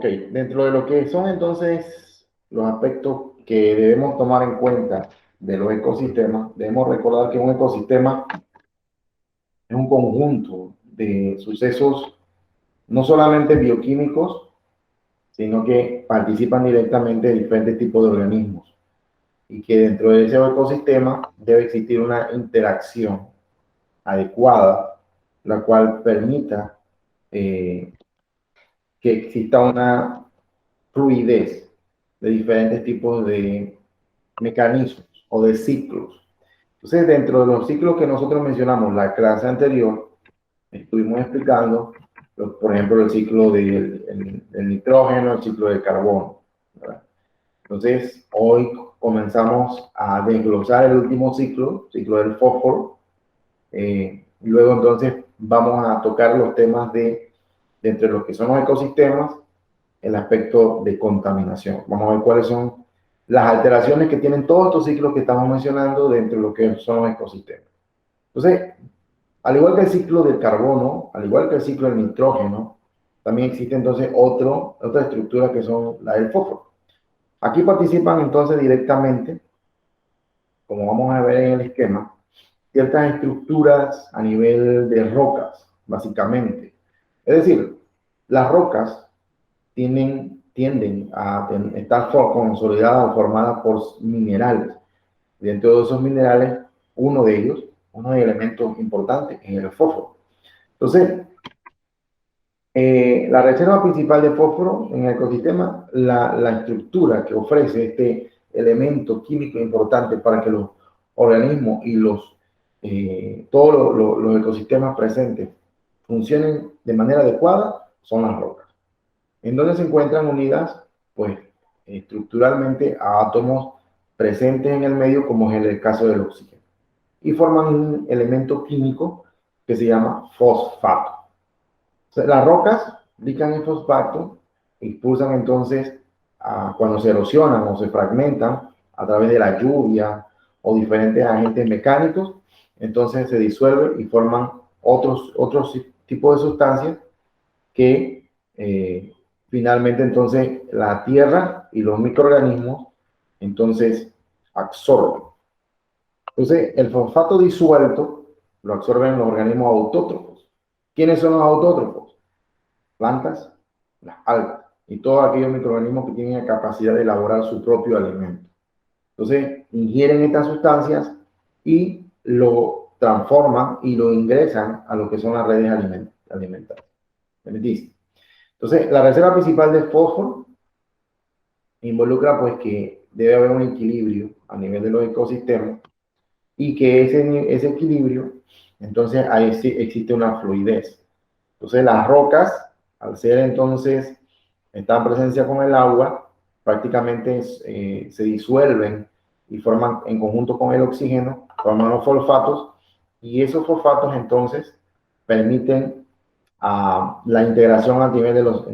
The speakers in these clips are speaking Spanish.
Ok, dentro de lo que son entonces los aspectos que debemos tomar en cuenta de los ecosistemas, debemos recordar que un ecosistema es un conjunto de sucesos no solamente bioquímicos, sino que participan directamente de diferentes tipos de organismos y que dentro de ese ecosistema debe existir una interacción adecuada, la cual permita eh, que exista una fluidez de diferentes tipos de mecanismos o de ciclos. Entonces, dentro de los ciclos que nosotros mencionamos la clase anterior, estuvimos explicando, por ejemplo, el ciclo del nitrógeno, el ciclo del carbono, ¿verdad? Entonces, hoy comenzamos a desglosar el último ciclo, ciclo del fósforo. Luego, entonces, vamos a tocar los temas de entre los que son los ecosistemas, el aspecto de contaminación. Vamos a ver cuáles son las alteraciones que tienen todos estos ciclos que estamos mencionando dentro de lo que son los ecosistemas. Entonces, al igual que el ciclo del carbono, al igual que el ciclo del nitrógeno, también existe entonces otra estructura que son la del fósforo. Aquí participan entonces directamente, como vamos a ver en el esquema, ciertas estructuras a nivel de rocas, básicamente. Es decir, las rocas tienden a estar consolidadas o formadas por minerales. Dentro de esos minerales, uno de ellos, uno de los elementos importantes, es el fósforo. Entonces, la reserva principal de fósforo en el ecosistema, la estructura que ofrece este elemento químico importante para que los organismos y todos los ecosistemas presentes funcionen de manera adecuada, son las rocas, en donde se encuentran unidas, pues, estructuralmente a átomos presentes en el medio, como es el caso del oxígeno, y forman un elemento químico que se llama fosfato. O sea, las rocas rican en fosfato, expulsan entonces, cuando se erosionan o se fragmentan a través de la lluvia o diferentes agentes mecánicos, entonces se disuelven y forman otros tipos de sustancias que finalmente entonces la tierra y los microorganismos entonces absorben. Entonces el fosfato disuelto lo absorben los organismos autótrofos. ¿Quiénes son los autótrofos? Plantas, las algas y todos aquellos microorganismos que tienen la capacidad de elaborar su propio alimento. Entonces ingieren estas sustancias y lo transforman y lo ingresan a lo que son las redes alimentarias. ¿Me entiendes? Entonces, la reserva principal de fósforo involucra pues que debe haber un equilibrio a nivel de los ecosistemas y que ese equilibrio, entonces ahí existe una fluidez. Entonces, las rocas, al ser entonces, están en presencia con el agua, prácticamente se disuelven y forman en conjunto con el oxígeno, forman los fosfatos, y esos fosfatos entonces permiten la integración a nivel de los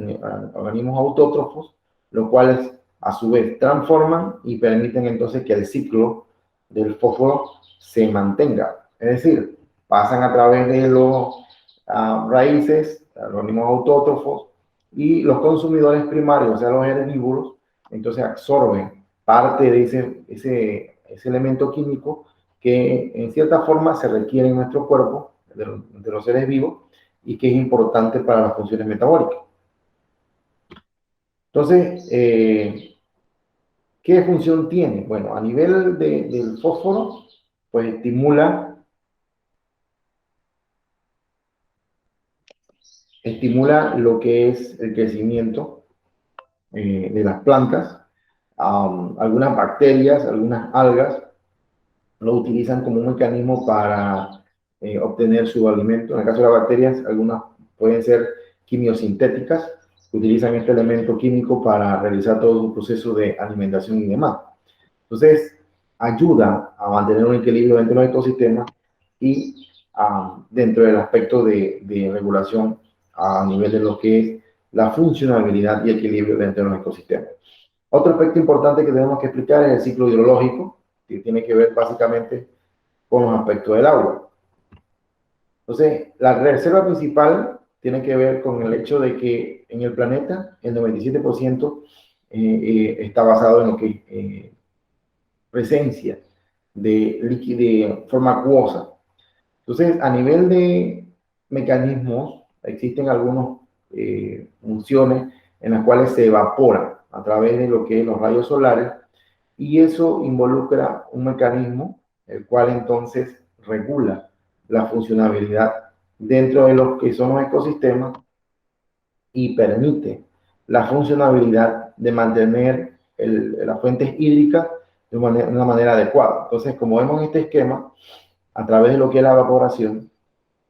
organismos autótrofos, los cuales a su vez transforman y permiten entonces que el ciclo del fósforo se mantenga. Es decir, pasan a través de los raíces, los organismos autótrofos, y los consumidores primarios, o sea, los herbívoros, entonces absorben parte de ese elemento químico que en cierta forma se requiere en nuestro cuerpo, de los seres vivos, y que es importante para las funciones metabólicas. Entonces, ¿qué función tiene? Bueno, a nivel del fósforo, pues estimula lo que es el crecimiento de las plantas. Algunas bacterias, algunas algas, lo utilizan como un mecanismo para obtener su alimento. En el caso de las bacterias, algunas pueden ser quimiosintéticas, utilizan este elemento químico para realizar todo su proceso de alimentación y demás. Entonces, ayuda a mantener un equilibrio dentro del ecosistema y dentro del aspecto de regulación a nivel de lo que es la funcionalidad y equilibrio dentro de los ecosistemas. Otro aspecto importante que tenemos que explicar es el ciclo hidrológico, que tiene que ver básicamente con los aspectos del agua. Entonces, la reserva principal tiene que ver con el hecho de que en el planeta el 97% está basado en lo que presencia de líquido de forma acuosa. Entonces, a nivel de mecanismos, existen algunas funciones en las cuales se evapora a través de lo que es los rayos solares, y eso involucra un mecanismo el cual entonces regula la funcionabilidad dentro de los que son los ecosistemas y permite la funcionabilidad de mantener las fuentes hídricas de una manera adecuada. Entonces, como vemos en este esquema, a través de lo que es la evaporación,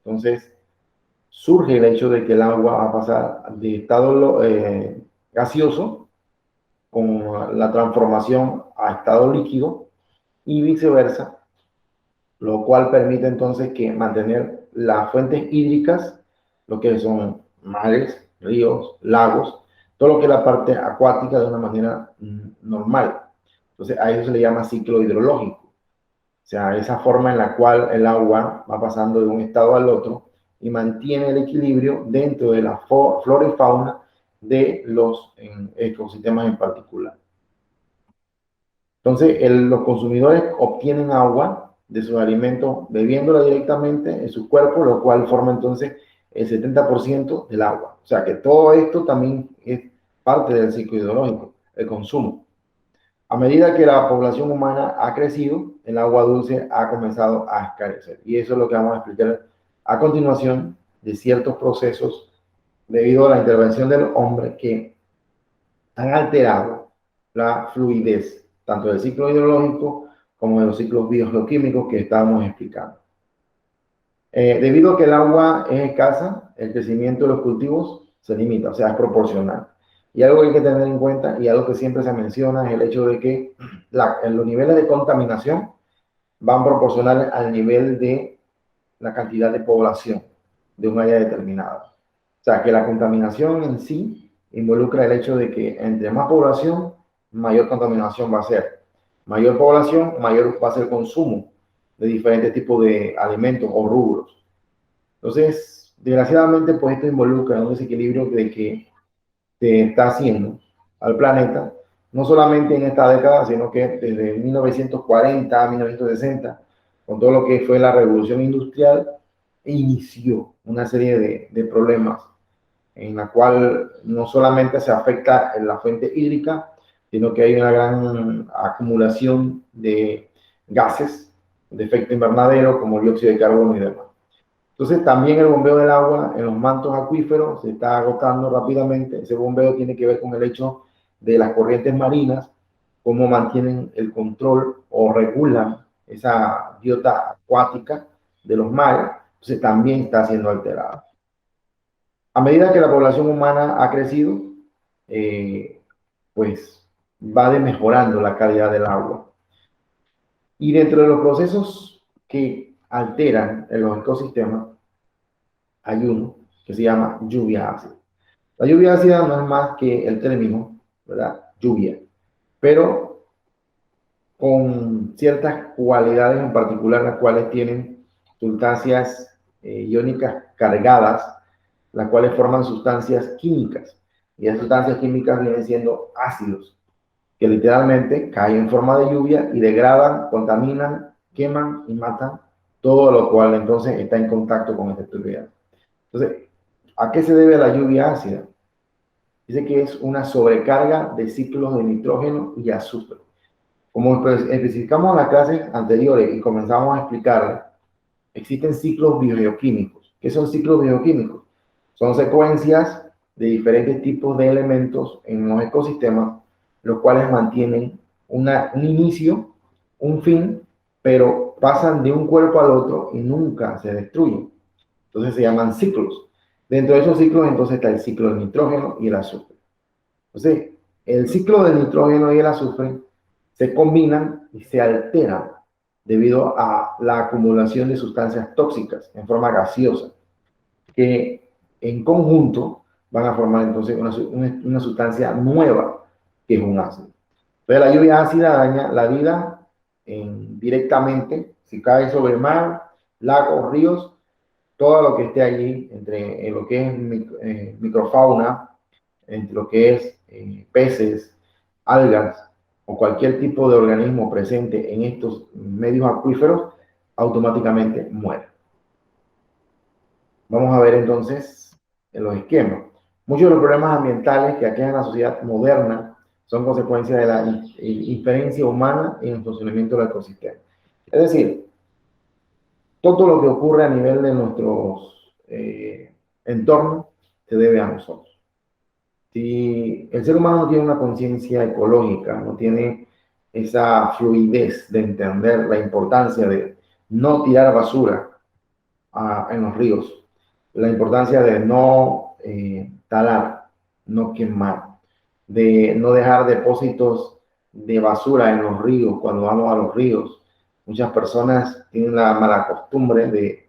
entonces surge el hecho de que el agua va a pasar de estado gaseoso con la transformación a estado líquido y viceversa, lo cual permite entonces que mantener las fuentes hídricas, lo que son mares, ríos, lagos, todo lo que es la parte acuática de una manera normal. Entonces a eso se le llama ciclo hidrológico. O sea, esa forma en la cual el agua va pasando de un estado al otro y mantiene el equilibrio dentro de la flora y fauna de los ecosistemas en particular. Entonces, los consumidores obtienen agua de sus alimentos bebiéndola directamente en su cuerpo, lo cual forma entonces el 70% del agua. O sea que todo esto también es parte del ciclo hidrológico, el consumo. A medida que la población humana ha crecido, el agua dulce ha comenzado a escasear. Y eso es lo que vamos a explicar a continuación de ciertos procesos debido a la intervención del hombre que han alterado la fluidez tanto del ciclo hidrológico como de los ciclos biogeoquímicos que estábamos explicando. Debido a que el agua es escasa, el crecimiento de los cultivos se limita, o sea, es proporcional. Y algo que hay que tener en cuenta, y algo que siempre se menciona, es el hecho de que los niveles de contaminación van proporcionales al nivel de la cantidad de población de un área determinada. O sea, que la contaminación en sí involucra el hecho de que entre más población, mayor contaminación va a ser. Mayor población, mayor va a ser el consumo de diferentes tipos de alimentos o rubros. Entonces, desgraciadamente, pues esto involucra un desequilibrio de que se está haciendo al planeta, no solamente en esta década, sino que desde 1940 a 1960, con todo lo que fue la revolución industrial, inició una serie de problemas en la cual no solamente se afecta en la fuente hídrica, sino que hay una gran acumulación de gases de efecto invernadero como el dióxido de carbono y demás. Entonces también el bombeo del agua en los mantos acuíferos se está agotando rápidamente. Ese bombeo tiene que ver con el hecho de las corrientes marinas, cómo mantienen el control o regulan esa biota acuática de los mares. Entonces también está siendo alterada. A medida que la población humana ha crecido, pues va mejorando la calidad del agua. Y dentro de los procesos que alteran en los ecosistemas, hay uno que se llama lluvia ácida. La lluvia ácida no es más que el término, ¿verdad? Lluvia, pero con ciertas cualidades en particular, las cuales tienen sustancias iónicas cargadas, las cuales forman sustancias químicas. Y esas sustancias químicas vienen siendo ácidos, que literalmente caen en forma de lluvia y degradan, contaminan, queman y matan todo lo cual entonces está en contacto con esta actividad. Entonces, ¿a qué se debe la lluvia ácida? Dice que es una sobrecarga de ciclos de nitrógeno y azufre. Como especificamos en las clases anteriores y comenzamos a explicar, existen ciclos bioquímicos. ¿Qué son ciclos bioquímicos? Son secuencias de diferentes tipos de elementos en los ecosistemas, los cuales mantienen un inicio, un fin, pero pasan de un cuerpo al otro y nunca se destruyen. Entonces se llaman ciclos. Dentro de esos ciclos entonces está el ciclo del nitrógeno y el azufre. Entonces, el ciclo del nitrógeno y el azufre se combinan y se alteran debido a la acumulación de sustancias tóxicas en forma gaseosa, que en conjunto van a formar entonces una sustancia nueva, que es un ácido. Entonces, la lluvia ácida daña la vida directamente, si cae sobre el mar, lagos, ríos, todo lo que esté allí, entre lo que es microfauna, entre lo que es peces, algas o cualquier tipo de organismo presente en estos medios acuíferos, automáticamente muere. Vamos a ver entonces en los esquemas. Muchos de los problemas ambientales que aquejan a la sociedad moderna son consecuencia de la inferencia humana en el funcionamiento del ecosistema. Es decir, todo lo que ocurre a nivel de nuestros entornos se debe a nosotros. Si el ser humano no tiene una conciencia ecológica, no tiene esa fluidez de entender la importancia de no tirar basura en los ríos, la importancia de no talar, no quemar, de no dejar depósitos de basura en los ríos cuando vamos a los ríos. Muchas personas tienen la mala costumbre de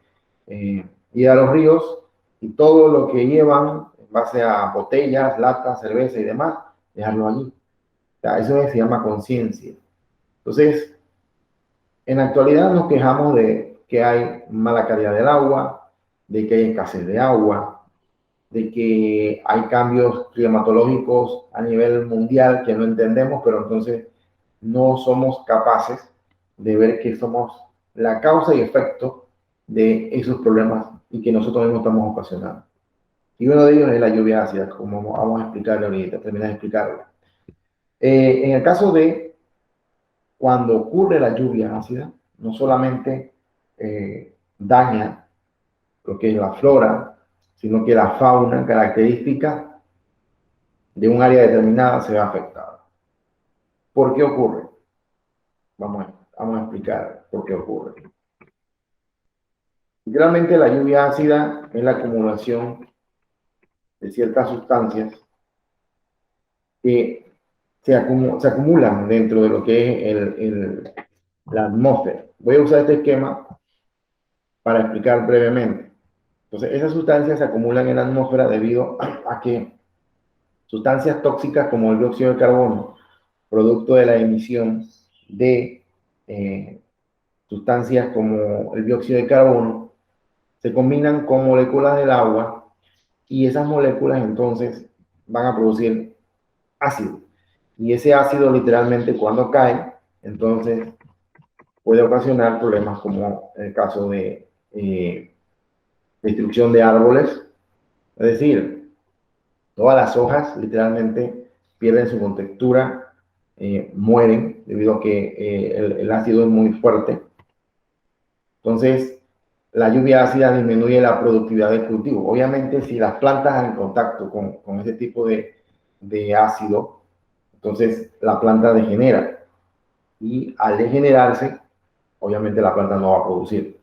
ir a los ríos y todo lo que llevan en base a botellas, latas, cerveza y demás, dejarlo allí. O sea, eso se llama conciencia. Entonces, en la actualidad nos quejamos de que hay mala calidad del agua, de que hay escasez de agua, de que hay cambios climatológicos a nivel mundial que no entendemos, pero entonces no somos capaces de ver que somos la causa y efecto de esos problemas y que nosotros mismos estamos ocasionando. Y uno de ellos es la lluvia ácida, como vamos a explicarle ahorita, terminar de explicarlo. En el caso de cuando ocurre la lluvia ácida, no solamente daña lo que es la flora, sino que la fauna característica de un área determinada se ve afectada. ¿Por qué ocurre? Vamos a explicar por qué ocurre. Realmente la lluvia ácida es la acumulación de ciertas sustancias que se acumulan dentro de lo que es la atmósfera. Voy a usar este esquema para explicar brevemente. Entonces, esas sustancias se acumulan en la atmósfera debido a que sustancias tóxicas como el dióxido de carbono, producto de la emisión de sustancias como el dióxido de carbono, se combinan con moléculas del agua y esas moléculas entonces van a producir ácido. Y ese ácido literalmente cuando cae, entonces puede ocasionar problemas como el caso de destrucción de árboles. Es decir, todas las hojas literalmente pierden su contextura, mueren debido a que el ácido es muy fuerte. Entonces, la lluvia ácida disminuye la productividad del cultivo. Obviamente, si las plantas en contacto con ese tipo de ácido, entonces la planta degenera. Y al degenerarse, obviamente la planta no va a producir.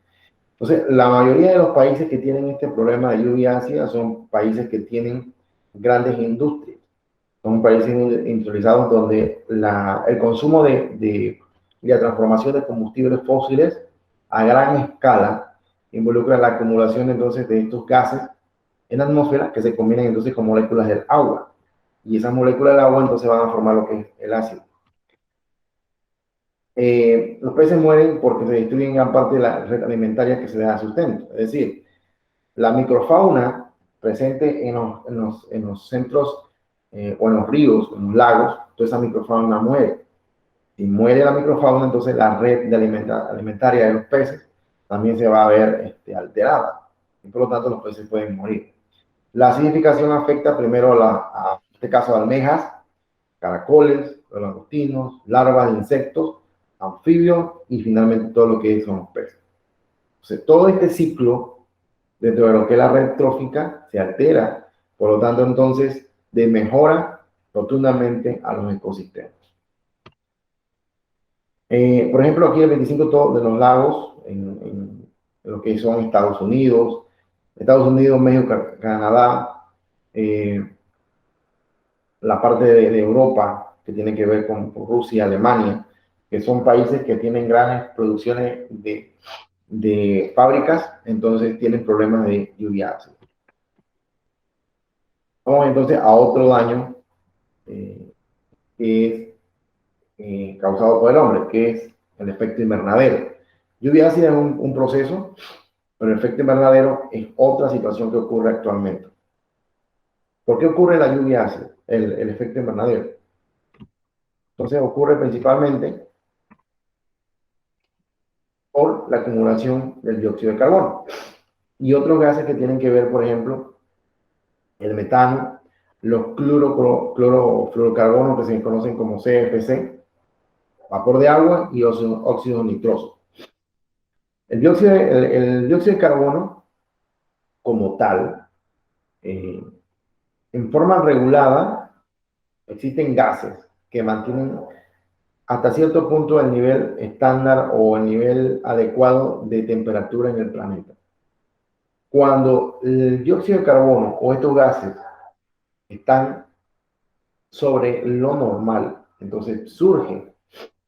Entonces, la mayoría de los países que tienen este problema de lluvia ácida son países que tienen grandes industrias. Son países industrializados donde el consumo de la transformación de combustibles fósiles a gran escala involucra la acumulación entonces de estos gases en la atmósfera que se combinan entonces con moléculas del agua. Y esas moléculas del agua entonces van a formar lo que es el ácido. Los peces mueren porque se destruyen gran parte de la red alimentaria que se da sustento. Es decir, la microfauna presente en los centros o en los ríos, en los lagos, toda esa microfauna muere. Si muere la microfauna, entonces la red de alimentaria de los peces también se va a ver alterada. Y por lo tanto, los peces pueden morir. La acidificación afecta primero en este caso, almejas, caracoles, los langostinos, larvas de insectos, anfibios y finalmente todo lo que son los peces. Entonces, todo este ciclo dentro de lo que es la red trófica se altera, por lo tanto, entonces, mejora rotundamente a los ecosistemas. Por ejemplo, aquí el 25 de los lagos, en lo que son Estados Unidos, México, Canadá, la parte de Europa que tiene que ver con Rusia, Alemania, que son países que tienen grandes producciones de fábricas, entonces tienen problemas de lluvia ácida. Vamos entonces a otro daño que es causado por el hombre, que es el efecto invernadero. Lluvia ácida es un proceso pero el efecto invernadero es otra situación que ocurre actualmente. ¿Por qué ocurre la lluvia ácida, el efecto invernadero? Entonces ocurre principalmente por la acumulación del dióxido de carbono y otros gases que tienen que ver, por ejemplo, el metano, los clorofluorocarbonos que se conocen como CFC, vapor de agua y óxido nitroso. El dióxido de carbono como tal, en forma regulada, existen gases que mantienen hasta cierto punto el nivel estándar o el nivel adecuado de temperatura en el planeta. Cuando el dióxido de carbono o estos gases están sobre lo normal, entonces surge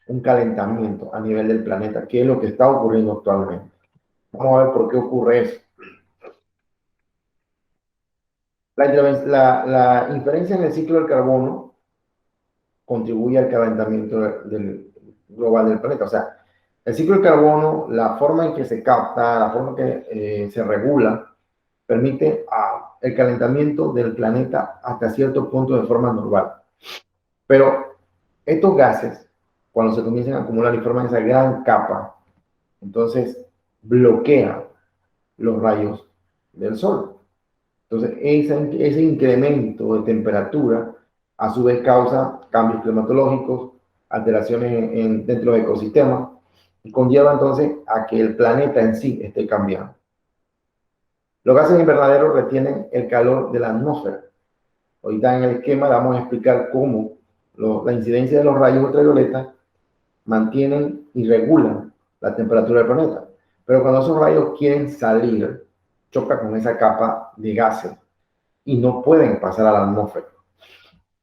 un calentamiento a nivel del planeta, que es lo que está ocurriendo actualmente. Vamos a ver por qué ocurre eso. La inferencia en el ciclo del carbono contribuye al calentamiento global del planeta. O sea, el ciclo del carbono, la forma en que se capta, la forma en que se regula, permite el calentamiento del planeta hasta cierto punto de forma normal. Pero estos gases, cuando se comienzan a acumular y forman esa gran capa, entonces bloquean los rayos del sol. Entonces, ese incremento de temperatura a su vez causa cambios climatológicos, alteraciones dentro del ecosistema y conlleva entonces a que el planeta en sí esté cambiando. Los gases invernaderos retienen el calor de la atmósfera. Ahorita en el esquema vamos a explicar cómo la incidencia de los rayos ultravioleta mantienen y regulan la temperatura del planeta. Pero cuando esos rayos quieren salir, choca con esa capa de gases y no pueden pasar a la atmósfera.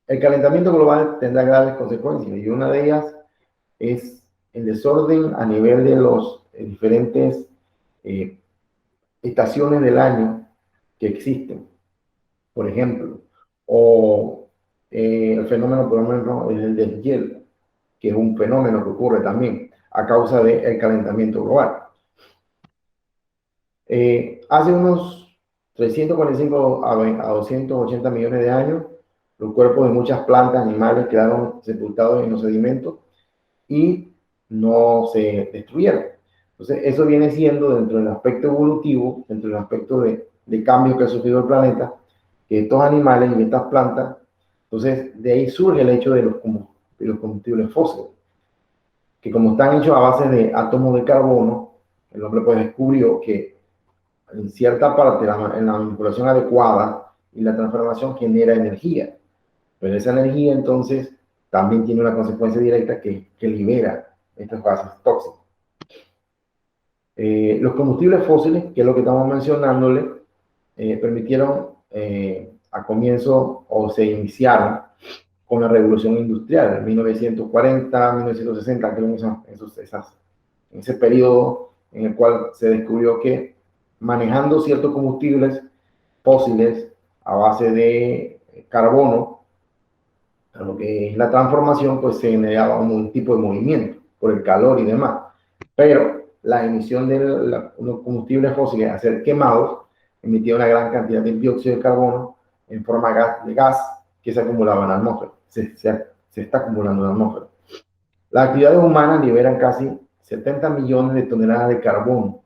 El calentamiento global tendrá graves consecuencias y una de ellas es el desorden a nivel de los diferentes estaciones del año que existen, por ejemplo, o el fenómeno, por ejemplo, es el deshielo, que es un fenómeno que ocurre también a causa del calentamiento global. Hace unos 345 a 280 millones de años, los cuerpos de muchas plantas, animales quedaron sepultados en los sedimentos y no se destruyeron. Entonces, eso viene siendo dentro del aspecto evolutivo, dentro del aspecto de cambios que ha sufrido el planeta, que estos animales y estas plantas, entonces de ahí surge el hecho de los combustibles fósiles, que como están hechos a base de átomos de carbono, el hombre pues descubrió que en cierta parte, en la manipulación adecuada y la transformación genera energía. Pero esa energía entonces también tiene una consecuencia directa que libera estos gases tóxicos. Los combustibles fósiles, que es lo que estamos mencionándole, permitieron a comienzo o se iniciaron con la revolución industrial en 1940, 1960, creo en ese periodo en el cual se descubrió que manejando ciertos combustibles fósiles a base de carbono, a lo que es la transformación, pues se generaba un tipo de movimiento por el calor y demás. Pero la emisión de los combustibles fósiles a ser quemados emitía una gran cantidad de dióxido de carbono en forma de gas que se acumulaba en la atmósfera. Se está acumulando en la atmósfera. Las actividades humanas liberan casi 70 millones de toneladas de carbono,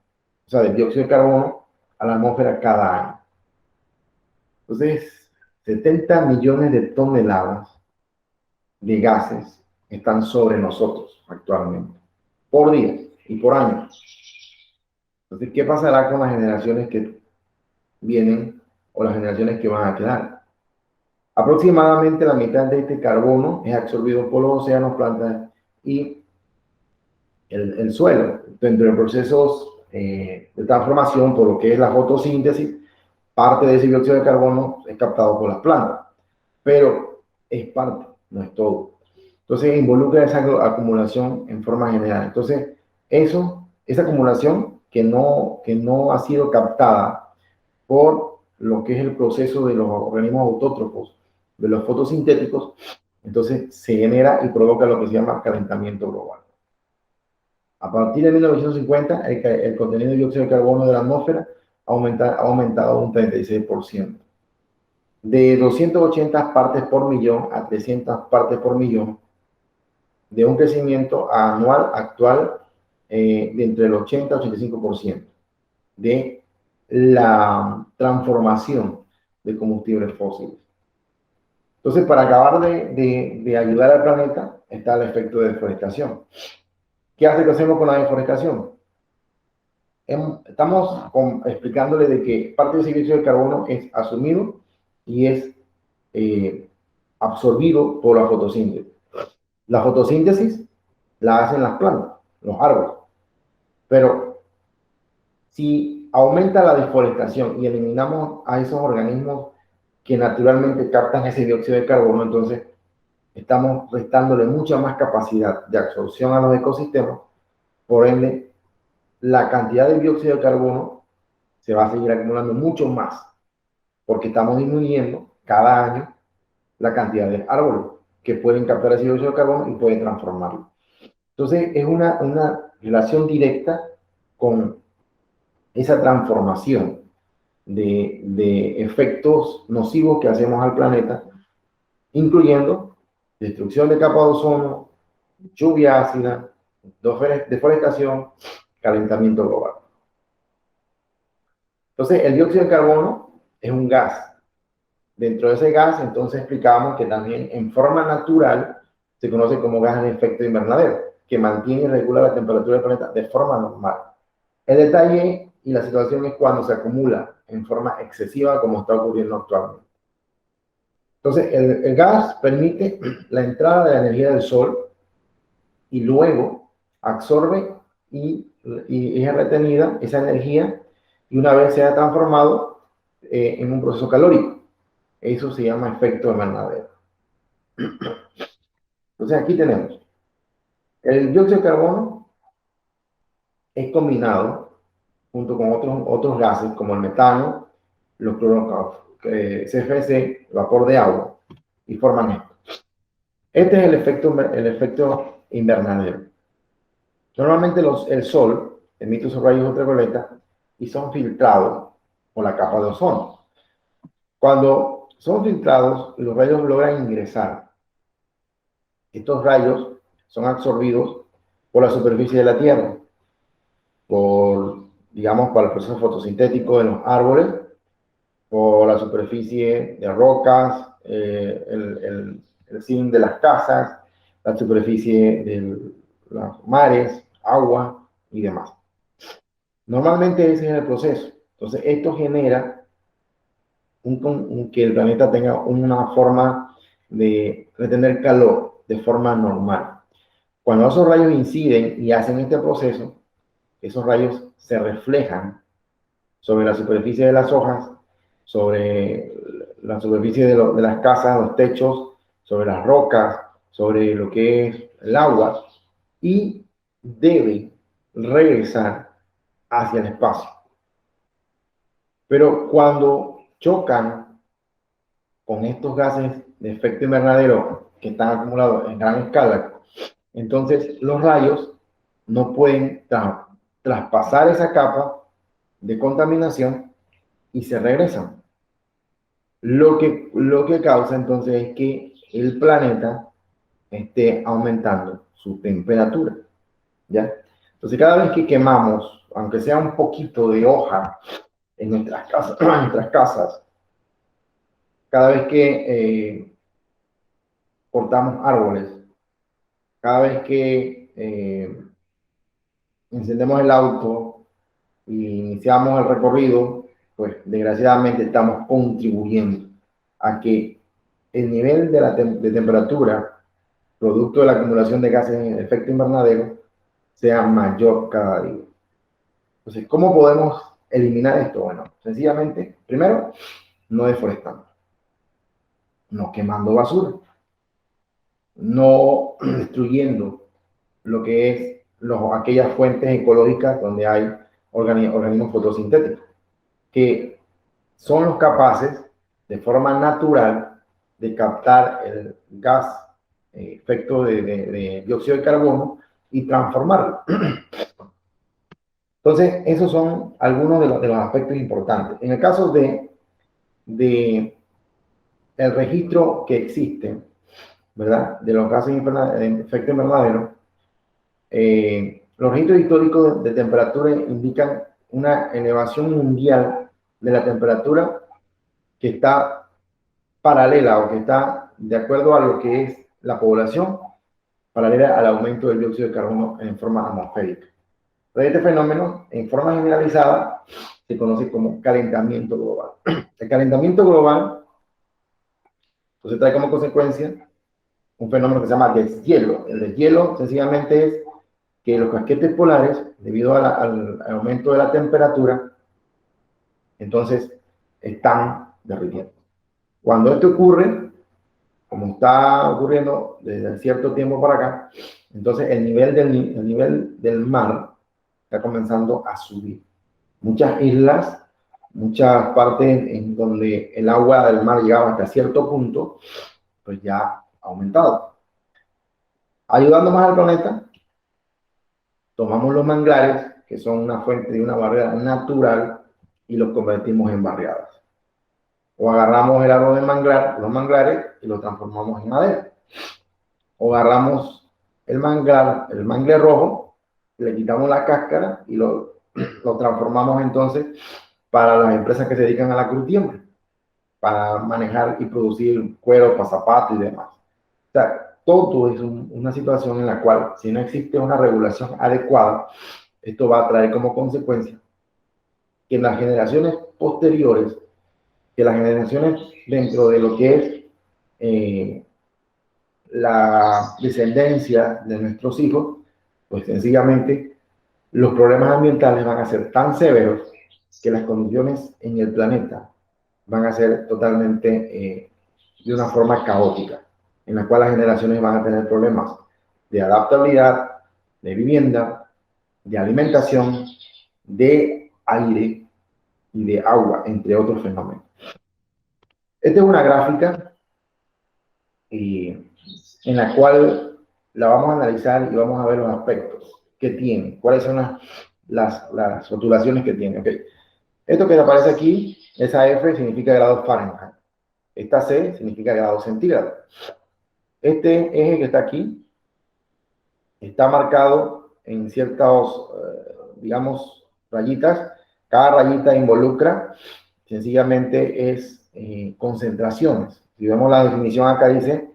o sea, de dióxido de carbono a la atmósfera cada año. Entonces, 70 millones de toneladas de gases están sobre nosotros actualmente, por día y por año. Entonces, ¿qué pasará con las generaciones que vienen o las generaciones que van a quedar? Aproximadamente la mitad de este carbono es absorbido por los océanos, plantas y el suelo. Dentro de procesos de transformación, por lo que es la fotosíntesis, parte de ese dióxido de carbono es captado por las plantas, pero es parte, no es todo. Entonces involucra esa acumulación en forma general. Entonces, esa acumulación que no ha sido captada por lo que es el proceso de los organismos autótrofos, de los fotosintéticos, entonces se genera y provoca lo que se llama calentamiento global. A partir de 1950, el contenido de dióxido de carbono de la atmósfera ha aumentado un 36%. De 280 partes por millón a 300 partes por millón, de un crecimiento anual actual de entre el 80 y 85% de la transformación de combustibles fósiles. Entonces, para acabar de ayudar al planeta, está el efecto de deforestación. ¿Qué hace que hacemos con la deforestación? Estamos explicándole de que parte del dióxido de carbono es asumido y es absorbido por la fotosíntesis. La fotosíntesis la hacen las plantas, los árboles. Pero si aumenta la deforestación y eliminamos a esos organismos que naturalmente captan ese dióxido de carbono, entonces estamos restándole mucha más capacidad de absorción a los ecosistemas. Por ende, la cantidad de dióxido de carbono se va a seguir acumulando mucho más, porque estamos disminuyendo cada año la cantidad de árboles que pueden captar ese dióxido de carbono y pueden transformarlo. Entonces, es una relación directa con esa transformación de efectos nocivos que hacemos al planeta, incluyendo destrucción de capa de ozono, lluvia ácida, deforestación, calentamiento global. Entonces, el dióxido de carbono es un gas. Dentro de ese gas, entonces explicamos que también en forma natural se conoce como gas de efecto invernadero, que mantiene y regula la temperatura del planeta de forma normal. El detalle y la situación es cuando se acumula en forma excesiva, como está ocurriendo actualmente. Entonces, el gas permite la entrada de la energía del sol y luego absorbe y es retenida esa energía y una vez se ha transformado en un proceso calórico. Eso se llama efecto invernadero. Entonces, aquí tenemos el dióxido de carbono es combinado junto con otros gases como el metano, los CFC, vapor de agua, y forman esto. Este es el efecto invernadero. Normalmente el sol emite sus rayos ultravioleta y son filtrados por la capa de ozono. Cuando son filtrados, los rayos logran ingresar. Estos rayos son absorbidos por la superficie de la Tierra, digamos, por el proceso fotosintético de los árboles, por la superficie de rocas, el zinc de las casas, la superficie de los mares, agua y demás. Normalmente ese es el proceso. Entonces, esto genera que el planeta tenga una forma de retener calor de forma normal. Cuando esos rayos inciden y hacen este proceso, esos rayos se reflejan sobre la superficie de las hojas, sobre la superficie de las casas, los techos, sobre las rocas, sobre lo que es el agua, y deben regresar hacia el espacio. Pero cuando chocan con estos gases de efecto invernadero que están acumulados en gran escala, entonces los rayos no pueden traspasar esa capa de contaminación y se regresan. Lo que causa entonces es que el planeta esté aumentando su temperatura, ¿ya? Entonces cada vez que quemamos, aunque sea un poquito de hoja en nuestras casas, cada vez que cortamos árboles, cada vez que encendemos el auto y iniciamos el recorrido, pues desgraciadamente estamos contribuyendo a que el nivel de temperatura, producto de la acumulación de gases en efecto invernadero, sea mayor cada día. Entonces, ¿cómo podemos eliminar esto? Bueno, sencillamente, primero, no deforestando, no quemando basura, no destruyendo lo que es aquellas fuentes ecológicas donde hay organismos fotosintéticos, que son los capaces de forma natural de captar el gas efecto de dióxido de carbono y transformarlo. Entonces, esos son algunos de los aspectos importantes. En el caso de el registro que existe, ¿verdad? De los gases de efecto invernadero, los registros históricos de temperatura indican una elevación mundial de la temperatura que está paralela o que está de acuerdo a lo que es la población, paralela al aumento del dióxido de carbono en forma atmosférica. Entonces, este fenómeno, en forma generalizada, se conoce como calentamiento global. El calentamiento global, entonces, trae como consecuencia un fenómeno que se llama deshielo. El deshielo sencillamente es que los casquetes polares, debido al aumento de la temperatura, entonces están derritiendo. Cuando esto ocurre, como está ocurriendo desde cierto tiempo para acá, entonces el nivel del mar está comenzando a subir. Muchas islas, muchas partes en donde el agua del mar llegaba hasta cierto punto, pues ya ha aumentado. Ayudando más al planeta, tomamos los manglares, que son una fuente de una barrera natural, y los convertimos en barriadas. O agarramos el árbol del manglar, los manglares, y lo transformamos en madera. O agarramos el mangle rojo, le quitamos la cáscara y lo transformamos entonces para las empresas que se dedican a la curtiembre, para manejar y producir cuero para zapatos y demás. O sea, todo es una situación en la cual, si no existe una regulación adecuada, esto va a traer como consecuencia que en las generaciones posteriores, que las generaciones dentro de lo que es la descendencia de nuestros hijos, pues sencillamente los problemas ambientales van a ser tan severos que las condiciones en el planeta van a ser totalmente de una forma caótica, en la cual las generaciones van a tener problemas de adaptabilidad, de vivienda, de alimentación, de aire y de agua, entre otros fenómenos. Esta es una gráfica en la cual la vamos a analizar y vamos a ver los aspectos que tiene, cuáles son las rotulaciones que tiene. Okay. Esto que aparece aquí, esa F significa grados Fahrenheit, esta C significa grados centígrados. Este eje que está aquí está marcado en ciertas, digamos, rayitas. Cada rayita involucra, sencillamente es concentraciones. Si vemos la definición acá dice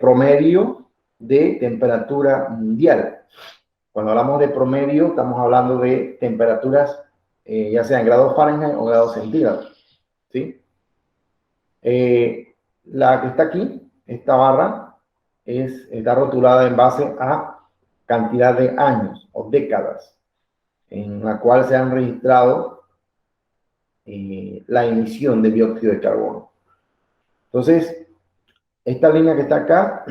promedio de temperatura mundial. Cuando hablamos de promedio, estamos hablando de temperaturas, ya sea en grados Fahrenheit o grados centígrados. ¿Sí? La que está aquí, esta barra, está rotulada en base a cantidad de años o décadas en la cual se han registrado la emisión de dióxido de carbono. Entonces, esta línea que está acá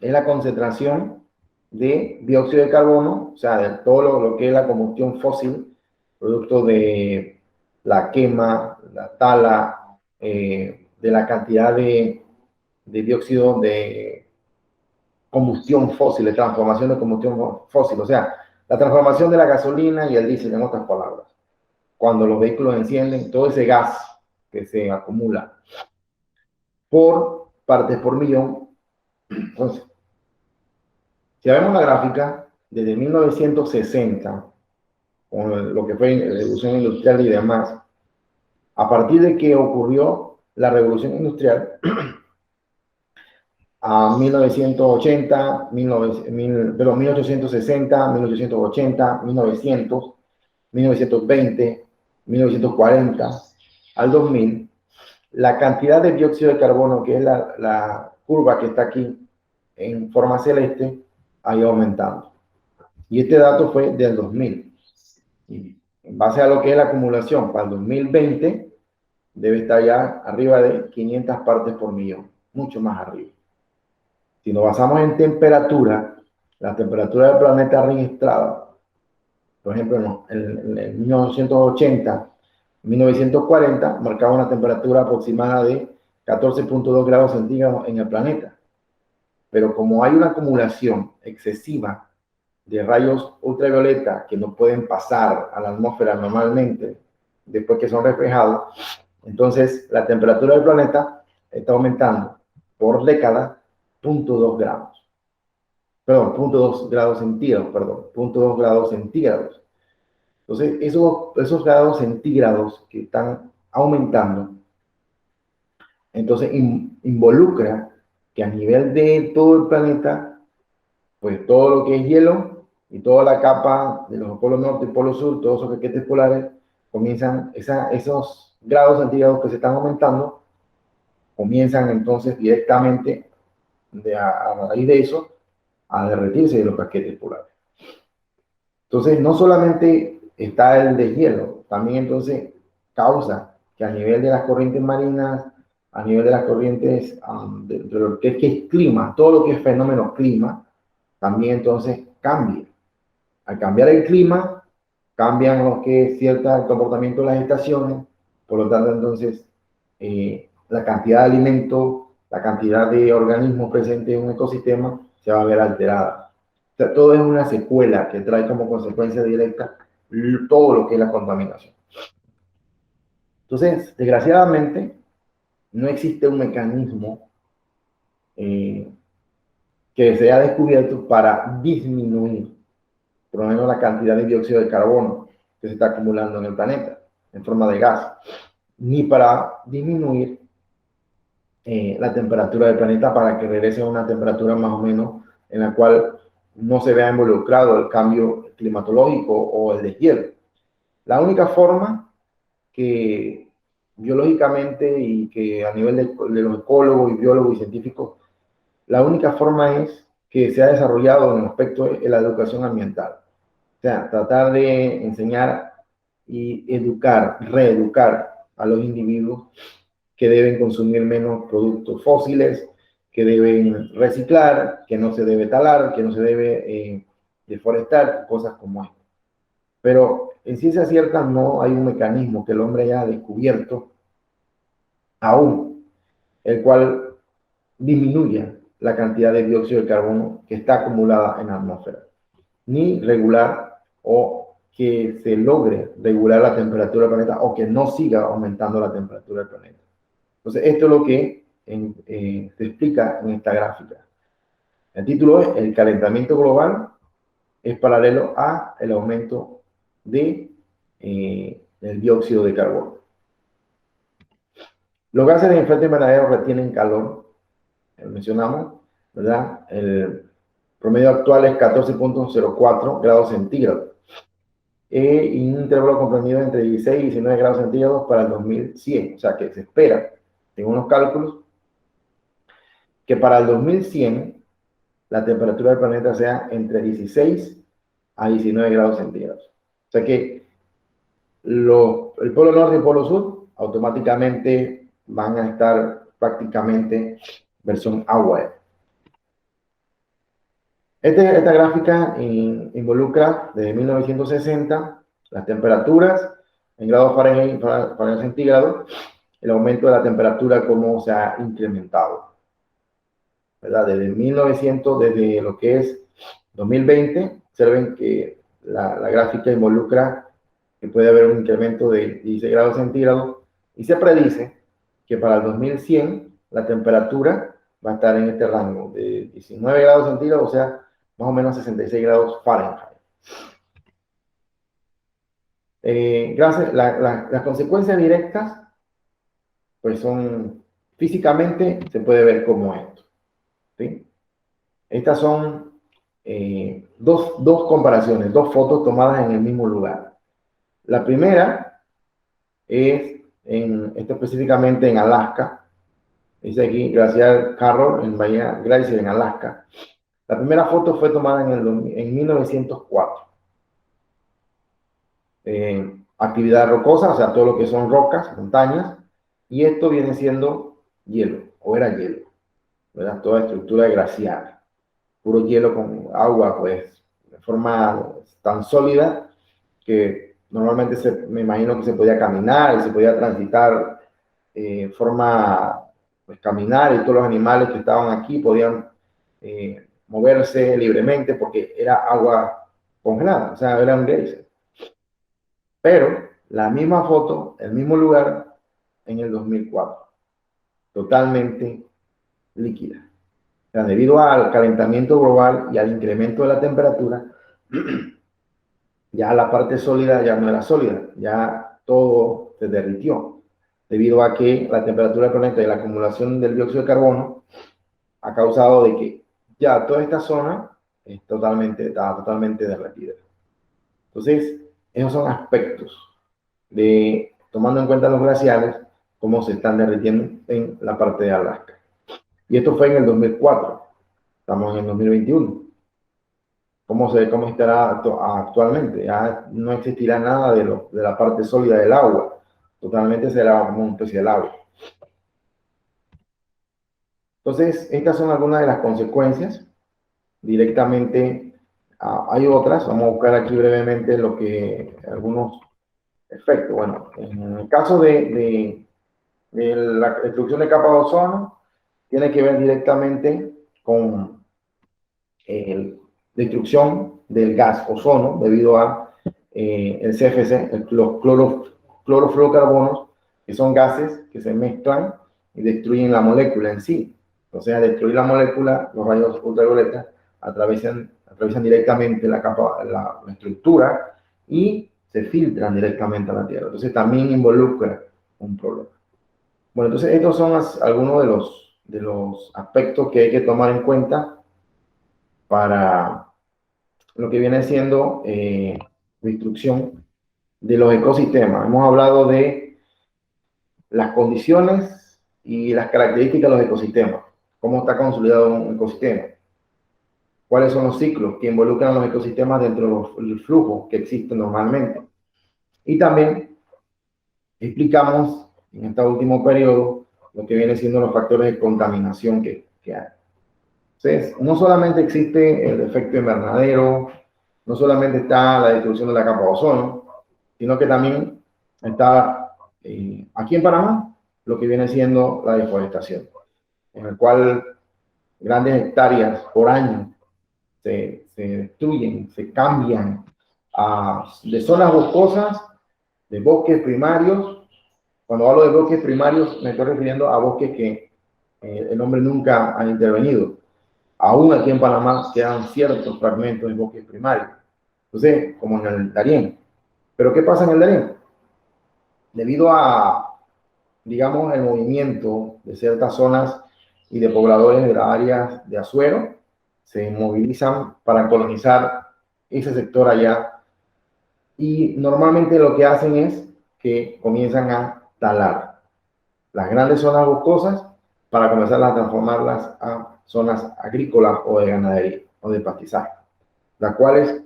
es la concentración de dióxido de carbono, o sea, de todo lo que es la combustión fósil, producto de la quema, la tala, de la cantidad de dióxido de combustión fósil, de transformación de combustión fósil, o sea, la transformación de la gasolina y el diésel, en otras palabras. Cuando los vehículos encienden, todo ese gas que se acumula por partes por millón. Entonces, si vemos la gráfica, desde 1960, con lo que fue la revolución industrial y demás, a partir de que ocurrió la revolución industrial, a 1980, 1860, 1880, 1900, 1920, 1940, al 2000, la cantidad de dióxido de carbono, que es la curva que está aquí en forma celeste, ha ido aumentando. Y este dato fue del 2000. Y en base a lo que es la acumulación para el 2020, debe estar ya arriba de 500 partes por millón, mucho más arriba. Si nos basamos en temperatura, la temperatura del planeta registrada, por ejemplo, en 1980, 1940, marcaba una temperatura aproximada de 14.2 grados centígrados en el planeta. Pero como hay una acumulación excesiva de rayos ultravioleta que no pueden pasar a la atmósfera normalmente después que son reflejados, entonces la temperatura del planeta está aumentando por década 0,2 grados. Perdón, 0,2 grados centígrados, perdón, 0,2 grados centígrados. Entonces, esos grados centígrados que están aumentando, entonces involucra que a nivel de todo el planeta, pues todo lo que es hielo y toda la capa de los polos norte y polo sur, todos esos paquetes polares, comienzan, esos grados centígrados que se están aumentando, comienzan entonces directamente a raíz de eso a derretirse de los casquetes polares. Entonces, no solamente está el deshielo, también entonces causa que a nivel de las corrientes marinas, a nivel de las corrientes de lo que es clima, todo lo que es fenómeno clima, también entonces cambia. Al cambiar el clima, cambian lo que es cierto comportamiento de las estaciones, por lo tanto entonces la cantidad de alimentos, la cantidad de organismos presentes en un ecosistema se va a ver alterada. O sea, todo es una secuela que trae como consecuencia directa todo lo que es la contaminación. Entonces, desgraciadamente, no existe un mecanismo que se haya descubierto para disminuir, por lo menos, la cantidad de dióxido de carbono que se está acumulando en el planeta en forma de gas, ni para disminuir la temperatura del planeta para que regrese a una temperatura más o menos en la cual no se vea involucrado el cambio climatológico o el deshielo. La única forma que biológicamente y que a nivel de los ecólogos y biólogos y científicos, la única forma es que se ha desarrollado en el aspecto de la educación ambiental. O sea, tratar de enseñar y educar, reeducar a los individuos que deben consumir menos productos fósiles, que deben reciclar, que no se debe talar, que no se debe deforestar, cosas como esto. Pero en ciencia cierta no hay un mecanismo que el hombre haya descubierto aún, el cual disminuya la cantidad de dióxido de carbono que está acumulada en la atmósfera, ni regular o que se logre regular la temperatura del planeta o que no siga aumentando la temperatura del planeta. Entonces, esto es lo que se explica en esta gráfica. El título es: el calentamiento global es paralelo a el aumento del dióxido de carbono. Los gases de efecto invernadero retienen calor, mencionamos, ¿verdad? El promedio actual es 14,04 grados centígrados. Y un intervalo comprendido entre 16 y 19 grados centígrados para el 2100. O sea que se espera, según los cálculos, que para el 2100 la temperatura del planeta sea entre 16 a 19 grados centígrados. O sea que el polo norte y el polo sur automáticamente van a estar prácticamente versión agua. Esta gráfica involucra desde 1960 las temperaturas en grados Fahrenheit centígrados, el aumento de la temperatura, cómo se ha incrementado, ¿verdad? Desde 1900, desde lo que es 2020, observen que la gráfica involucra que puede haber un incremento de 16 grados centígrados y se predice que para el 2100 la temperatura va a estar en este rango de 19 grados centígrados, o sea, más o menos 66 grados Fahrenheit. Las consecuencias directas, pues son, físicamente se puede ver como esto, ¿sí? Estas son dos comparaciones, dos fotos tomadas en el mismo lugar. La primera es específicamente en Alaska. Dice aquí Glaciar Carroll en Bahía Glacier en Alaska. La primera foto fue tomada en 1904. Actividad rocosa, o sea, todo lo que son rocas, montañas, y esto viene siendo hielo, o era hielo, ¿verdad? Toda estructura glaciar, puro hielo con agua, pues, de forma tan sólida que normalmente me imagino que se podía caminar y se podía transitar forma, pues, caminar, y todos los animales que estaban aquí podían moverse libremente porque era agua congelada, o sea, era un geyser. Pero la misma foto, el mismo lugar en el 2004, totalmente líquida. O sea, debido al calentamiento global y al incremento de la temperatura, ya la parte sólida ya no era sólida, ya todo se derritió, debido a que la temperatura del planeta y la acumulación del dióxido de carbono ha causado de que ya toda esta zona está totalmente derretida. Entonces, esos son aspectos de, tomando en cuenta los glaciares, cómo se están derritiendo en la parte de Alaska. Y esto fue en el 2004, estamos en el 2021. ¿Cómo estará actualmente? Ya no existirá nada de la parte sólida del agua, totalmente será como una especie de agua. Entonces, estas son algunas de las consecuencias. Directamente, hay otras, vamos a buscar aquí brevemente algunos efectos. Bueno, en el caso de la destrucción de capa de ozono, tiene que ver directamente con la destrucción del gas ozono debido a el CFC, los clorofluorocarbonos, que son gases que se mezclan y destruyen la molécula en sí. Entonces, al destruir la molécula, los rayos ultravioleta atraviesan directamente la capa, la estructura y se filtran directamente a la Tierra. Entonces, también involucra un problema. Bueno, entonces estos son algunos de los aspectos que hay que tomar en cuenta para lo que viene siendo destrucción de los ecosistemas. Hemos hablado de las condiciones y las características de los ecosistemas, cómo está consolidado un ecosistema, cuáles son los ciclos que involucran a los ecosistemas dentro del flujo que existe normalmente. Y también explicamos en este último periodo lo que viene siendo los factores de contaminación que hay. Entonces, no solamente existe el efecto invernadero, no solamente está la destrucción de la capa de ozono, sino que también está aquí en Panamá lo que viene siendo la deforestación, en el cual grandes hectáreas por año se destruyen, se cambian de zonas boscosas, de bosques primarios. Cuando hablo de bosques primarios me estoy refiriendo a bosques que el hombre nunca ha intervenido. Aún aquí en Panamá quedan ciertos fragmentos de bosques primarios. Entonces, como en el Darién. ¿Pero qué pasa en el Darién? Debido a, digamos, el movimiento de ciertas zonas y de pobladores de las áreas de Azuero, se movilizan para colonizar ese sector allá. Y normalmente lo que hacen es que comienzan a talar las grandes zonas boscosas para comenzar a transformarlas a zonas agrícolas o de ganadería o de pastizaje, las cuales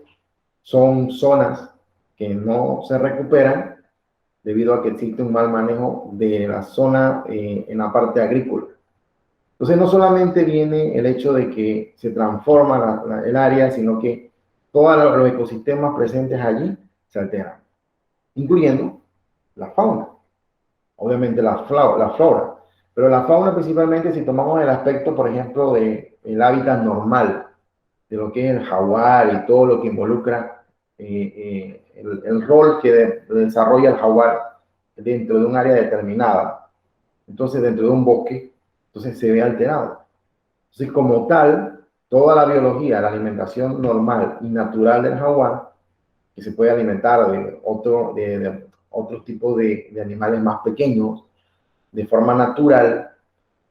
son zonas que no se recuperan debido a que existe un mal manejo de la zona en la parte agrícola. Entonces no solamente viene el hecho de que se transforma el área, sino que todos los ecosistemas presentes allí se alteran, incluyendo la fauna, obviamente la flora, pero la fauna principalmente si tomamos el aspecto, por ejemplo, del hábitat normal, de lo que es el jaguar y todo lo que involucra el rol que desarrolla el jaguar dentro de un área determinada, entonces dentro de un bosque, entonces se ve alterado. Entonces, como tal, toda la biología, la alimentación normal y natural del jaguar, que se puede alimentar de otro tipo de animales más pequeños, de forma natural,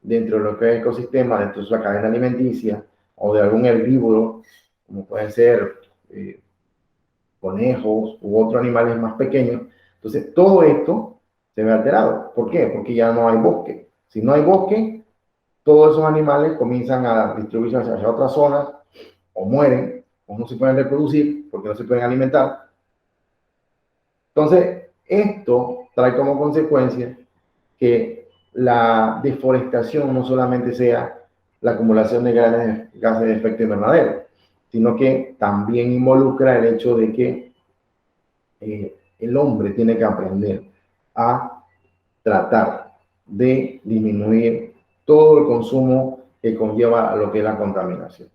dentro de lo que es el ecosistema, dentro de la cadena alimenticia, o de algún herbívoro, como pueden ser conejos u otros animales más pequeños. Entonces, todo esto se ve alterado. ¿Por qué? Porque ya no hay bosque. Si no hay bosque, todos esos animales comienzan a distribuirse hacia otras zonas, o mueren, o no se pueden reproducir porque no se pueden alimentar. Entonces, esto trae como consecuencia que la deforestación no solamente sea la acumulación de gases de efecto invernadero, sino que también involucra el hecho de que el hombre tiene que aprender a tratar de disminuir todo el consumo que conlleva a lo que es la contaminación.